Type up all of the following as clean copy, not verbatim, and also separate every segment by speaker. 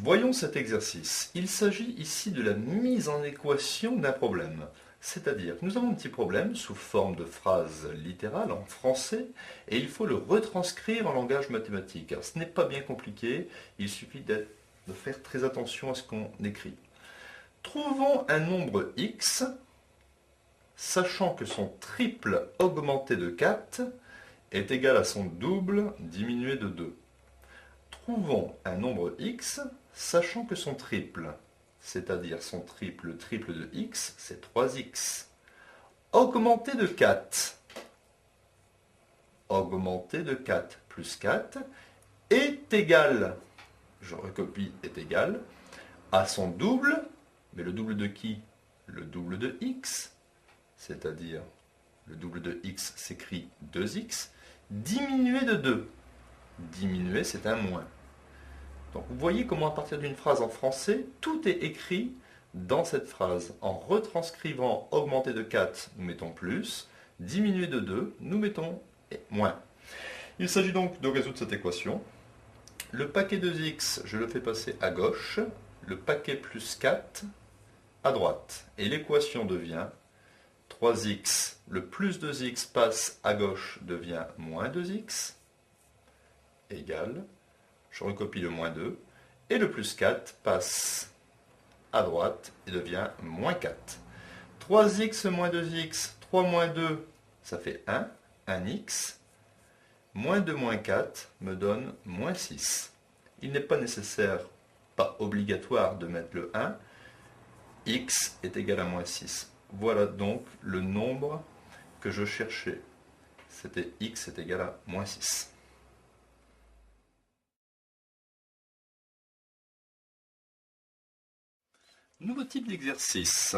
Speaker 1: Voyons cet exercice. Il s'agit ici de la mise en équation d'un problème. C'est-à-dire que nous avons un petit problème sous forme de phrase littérale en français et il faut le retranscrire en langage mathématique. Alors, ce n'est pas bien compliqué, il suffit de faire très attention à ce qu'on écrit. Trouvons un nombre x, sachant que son triple augmenté de 4 est égal à son double diminué de 2. Trouvons un nombre x, sachant que son triple, c'est-à-dire son triple, le triple de x, c'est 3x. Augmenté de 4. Augmenté de 4 plus 4 est égal, je recopie, est égal à son double, mais le double de qui? Le double de x, c'est-à-dire le double de x s'écrit 2x, diminué de 2. Diminué, c'est un moins. Donc vous voyez comment à partir d'une phrase en français, tout est écrit dans cette phrase. En retranscrivant augmenté de 4, nous mettons plus, diminué de 2, nous mettons moins. Il s'agit donc de résoudre cette équation. Le paquet 2x, je le fais passer à gauche, le paquet plus 4 à droite. Et l'équation devient 3x, le plus 2x passe à gauche, devient moins 2x, égale, je recopie le moins 2, et le plus 4 passe à droite et devient moins 4. 3x moins 2x, 3 moins 2, ça fait 1, 1x. Moins 2 moins 4 me donne moins 6. Il n'est pas nécessaire, pas obligatoire de mettre le 1. X est égal à moins 6. Voilà donc le nombre que je cherchais. C'était x est égal à moins 6. Nouveau type d'exercice.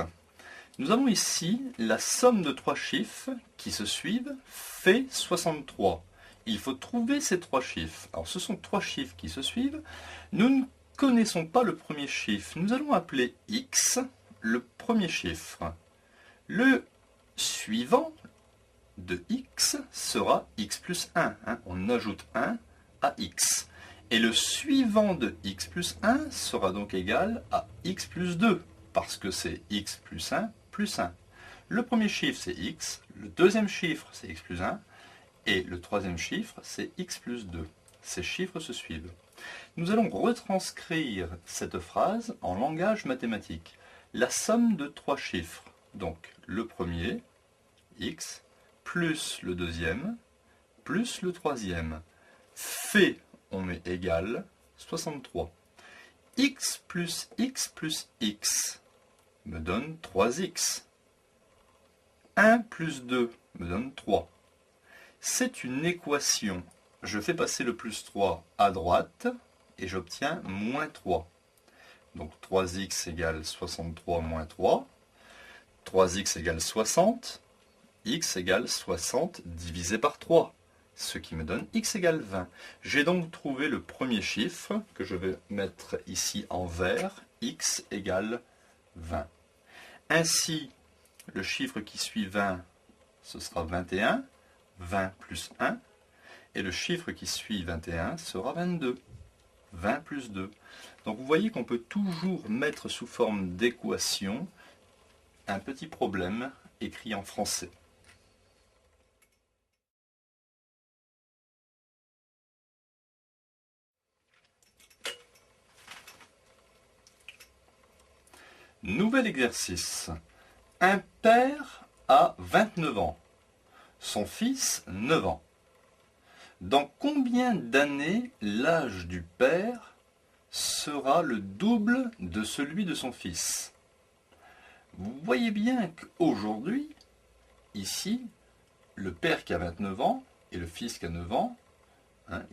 Speaker 1: Nous avons ici la somme de trois chiffres qui se suivent fait 63. Il faut trouver ces trois chiffres. Alors ce sont trois chiffres qui se suivent. Nous ne connaissons pas le premier chiffre. Nous allons appeler x le premier chiffre. Le suivant de x sera x plus 1. On ajoute 1 à x. Et le suivant de x plus 1 sera donc égal à x plus 2, parce que c'est x plus 1 plus 1. Le premier chiffre, c'est x, le deuxième chiffre, c'est x plus 1, et le troisième chiffre, c'est x plus 2. Ces chiffres se suivent. Nous allons retranscrire cette phrase en langage mathématique. La somme de trois chiffres, donc le premier, x, plus le deuxième, plus le troisième, fait, on met égal 63. X plus x me donne 3x. 1 plus 2 me donne 3. C'est une équation. Je fais passer le plus 3 à droite et j'obtiens moins 3. Donc 3x égale 63 moins 3. 3x égale 60. X égale 60 divisé par 3. Ce qui me donne x égale 20. J'ai donc trouvé le premier chiffre que je vais mettre ici en vert, x égale 20. Ainsi, le chiffre qui suit 20, ce sera 21, 20 plus 1, et le chiffre qui suit 21 sera 22, 20 plus 2. Donc vous voyez qu'on peut toujours mettre sous forme d'équation un petit problème écrit en français. Nouvel exercice. Un père a 29 ans. Son fils, 9 ans. Dans combien d'années l'âge du père sera le double de celui de son fils? Vous voyez bien qu'aujourd'hui, ici, le père qui a 29 ans et le fils qui a 9 ans,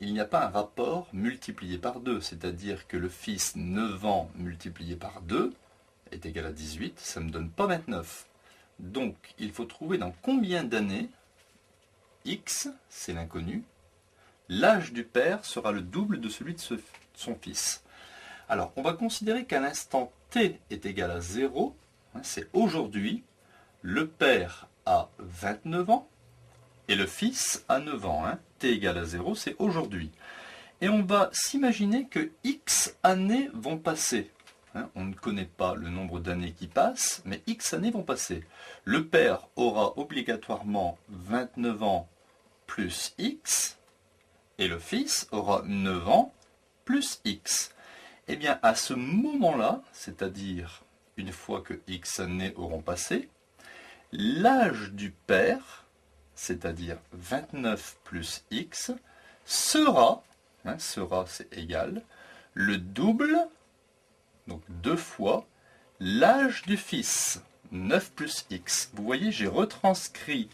Speaker 1: il n'y a pas un rapport multiplié par 2, c'est-à-dire que le fils 9 ans multiplié par 2 est égal à 18, ça ne me donne pas 29. Donc, il faut trouver dans combien d'années, x, c'est l'inconnu, l'âge du père sera le double de celui de son fils. Alors, on va considérer qu'à l'instant t est égal à 0, c'est aujourd'hui, le père a 29 ans et le fils a 9 ans. T égale à 0, c'est aujourd'hui. Et on va s'imaginer que X années vont passer. Hein, on ne connaît pas le nombre d'années qui passent, mais X années vont passer. Le père aura obligatoirement 29 ans plus X, et le fils aura 9 ans plus X. Eh bien, à ce moment-là, c'est-à-dire une fois que X années auront passé, l'âge du père, c'est-à-dire 29 plus X, sera, sera c'est égal, le double, donc 2 fois, l'âge du fils, 9 plus X. Vous voyez, j'ai retranscrit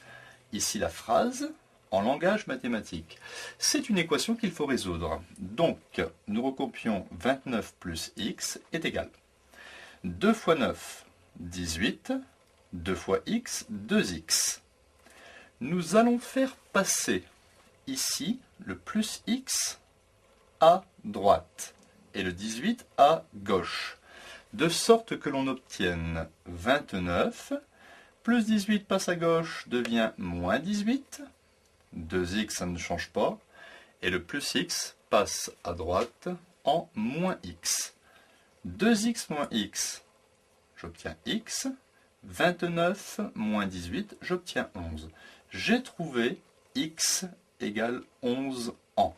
Speaker 1: ici la phrase en langage mathématique. C'est une équation qu'il faut résoudre. Donc, nous recopions 29 plus X est égal. 2 fois 9, 18. 2 fois X, 2X. Nous allons faire passer ici le plus X à droite et le 18 à gauche, de sorte que l'on obtienne 29, plus 18 passe à gauche, devient moins 18, 2x ça ne change pas, et le plus x passe à droite en moins x. 2x moins x, j'obtiens x, 29 moins 18, j'obtiens 11. J'ai trouvé x égale 11 ans.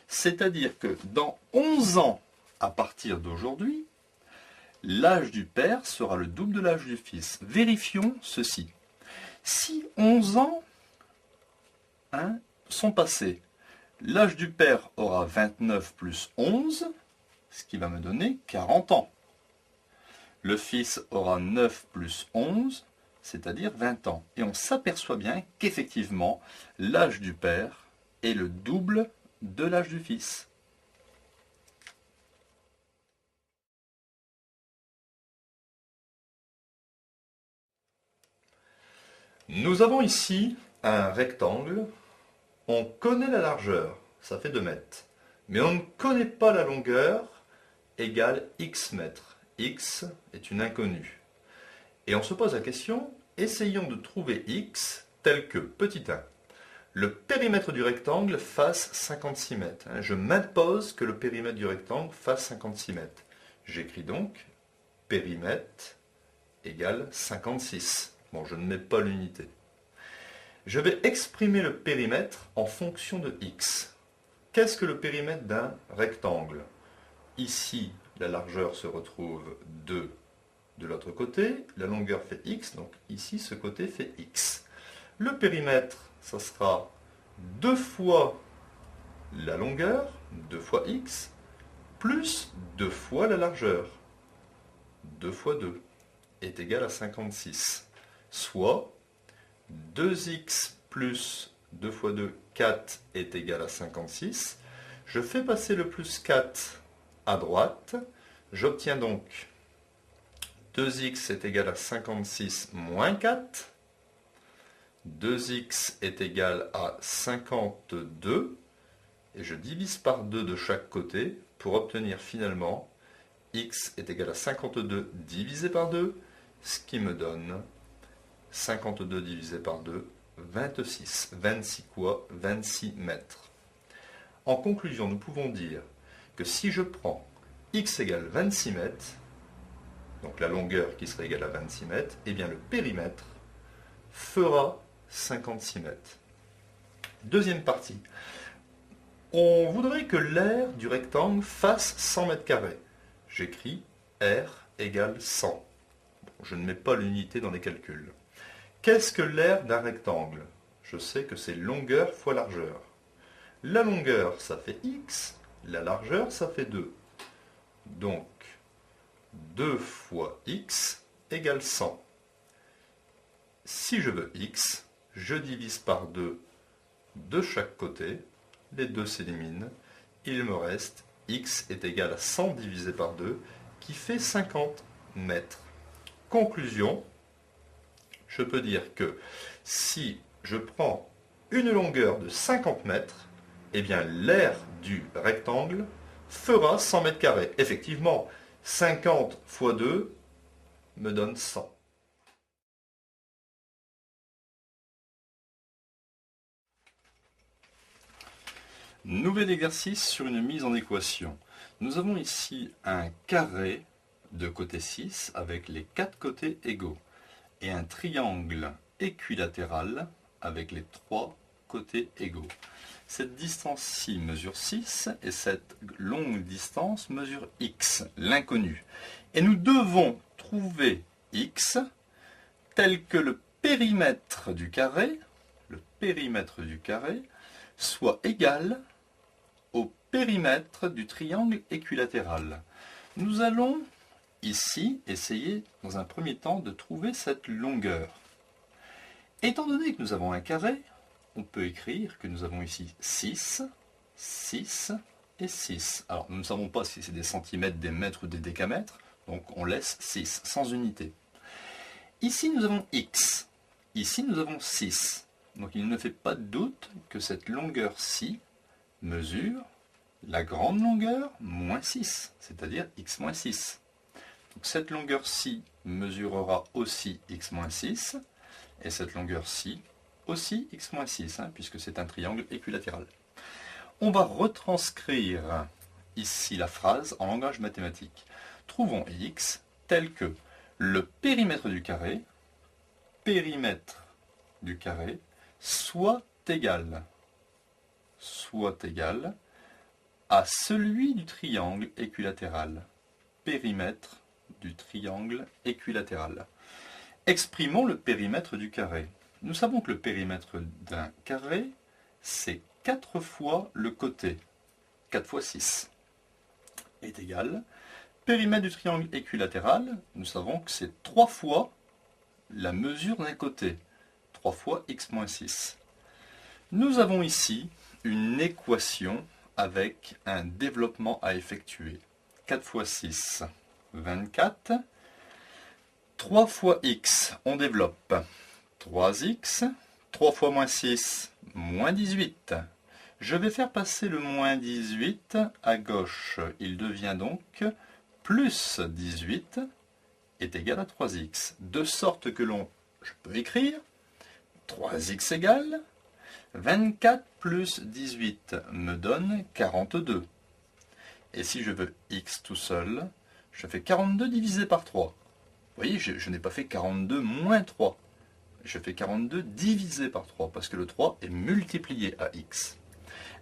Speaker 1: C'est-à-dire que dans 11 ans, à partir d'aujourd'hui, l'âge du père sera le double de l'âge du fils. Vérifions ceci. Si 11 ans sont passés, l'âge du père aura 29 plus 11, ce qui va me donner 40 ans. Le fils aura 9 plus 11, c'est-à-dire 20 ans. Et on s'aperçoit bien qu'effectivement, l'âge du père est le double de l'âge du fils. Nous avons ici un rectangle. On connaît la largeur, ça fait 2 mètres. Mais on ne connaît pas la longueur, égale x mètres. X est une inconnue. Et on se pose la question, essayons de trouver x tel que, petit 1, le périmètre du rectangle fasse 56 mètres. Je m'impose que le périmètre du rectangle fasse 56 mètres. J'écris donc périmètre égale 56. Bon, je ne mets pas l'unité. Je vais exprimer le périmètre en fonction de x. Qu'est-ce que le périmètre d'un rectangle? Ici, la largeur se retrouve 2 de l'autre côté, la longueur fait x, donc ici, ce côté fait x. Le périmètre, ça sera 2 fois la longueur, 2 fois x, plus 2 fois la largeur. 2 fois 2 est égal à 56, soit 2x plus 2 fois 2, 4 est égal à 56. Je fais passer le plus 4 à droite. J'obtiens donc 2x est égal à 56 moins 4. 2x est égal à 52. Et je divise par 2 de chaque côté pour obtenir finalement x est égal à 52 divisé par 2, ce qui me donne 52 divisé par 2, 26. 26 quoi? 26 mètres. En conclusion, nous pouvons dire que si je prends x égale 26 mètres, donc la longueur qui serait égale à 26 mètres, eh bien le périmètre fera 56 mètres. Deuxième partie. On voudrait que l'aire du rectangle fasse 100 mètres carrés. J'écris R égale 100. Bon, je ne mets pas l'unité dans les calculs. Qu'est-ce que l'aire d'un rectangle? Je sais que c'est longueur fois largeur. La longueur, ça fait x. La largeur, ça fait 2. Donc, 2 fois x égale 100. Si je veux x, je divise par 2 de chaque côté. Les 2 s'éliminent. Il me reste x est égal à 100 divisé par 2, qui fait 50 mètres. Conclusion, je peux dire que si je prends une longueur de 50 mètres, eh bien l'aire du rectangle fera 100 mètres carrés. Effectivement, 50 fois 2 me donne 100. Nouvel exercice sur une mise en équation. Nous avons ici un carré de côté 6 avec les 4 côtés égaux et un triangle équilatéral avec les 3 côtés égaux. Cette distance-ci mesure 6 et cette longue distance mesure x, l'inconnu. Et nous devons trouver x tel que le périmètre du carré soit égal au périmètre du triangle équilatéral. Nous allons ici essayer dans un premier temps de trouver cette longueur. Étant donné que nous avons un carré, on peut écrire que nous avons ici 6, 6 et 6. Alors nous ne savons pas si c'est des centimètres, des mètres ou des décamètres, donc on laisse 6 sans unité. Ici nous avons x, ici nous avons 6. Donc il ne fait pas de doute que cette longueur-ci mesure la grande longueur moins 6, c'est-à-dire x moins 6. Donc cette longueur-ci mesurera aussi x moins 6, et cette longueur-ci aussi x moins 6, puisque c'est un triangle équilatéral. On va retranscrire ici la phrase en langage mathématique. Trouvons x tel que le périmètre du carré soit égal à celui du triangle équilatéral. Périmètre du triangle équilatéral. Exprimons le périmètre du carré. Nous savons que le périmètre d'un carré, c'est 4 fois le côté. 4 fois 6 est égal. Périmètre du triangle équilatéral, nous savons que c'est 3 fois la mesure d'un côté. 3 fois x moins 6. Nous avons ici une équation avec un développement à effectuer. 4 fois 6, 24. 3 fois x, on développe. 3x, 3 fois moins 6, moins 18. Je vais faire passer le moins 18 à gauche. Il devient donc plus 18 est égal à 3x. De sorte que je peux écrire 3x égale 24 plus 18 me donne 42. Et si je veux x tout seul, je fais 42 divisé par 3. Vous voyez, je n'ai pas fait 42 moins 3. Je fais 42 divisé par 3, parce que le 3 est multiplié à x.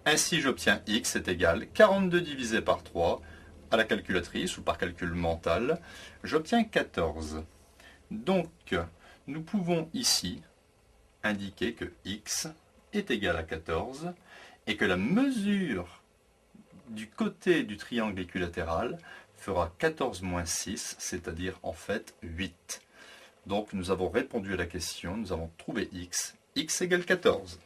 Speaker 1: Ainsi, j'obtiens x est égal 42 divisé par 3 à la calculatrice ou par calcul mental. J'obtiens 14. Donc, nous pouvons ici indiquer que x est égal à 14 et que la mesure du côté du triangle équilatéral fera 14 moins 6, c'est-à-dire en fait 8. Donc nous avons répondu à la question, nous avons trouvé x égale 14.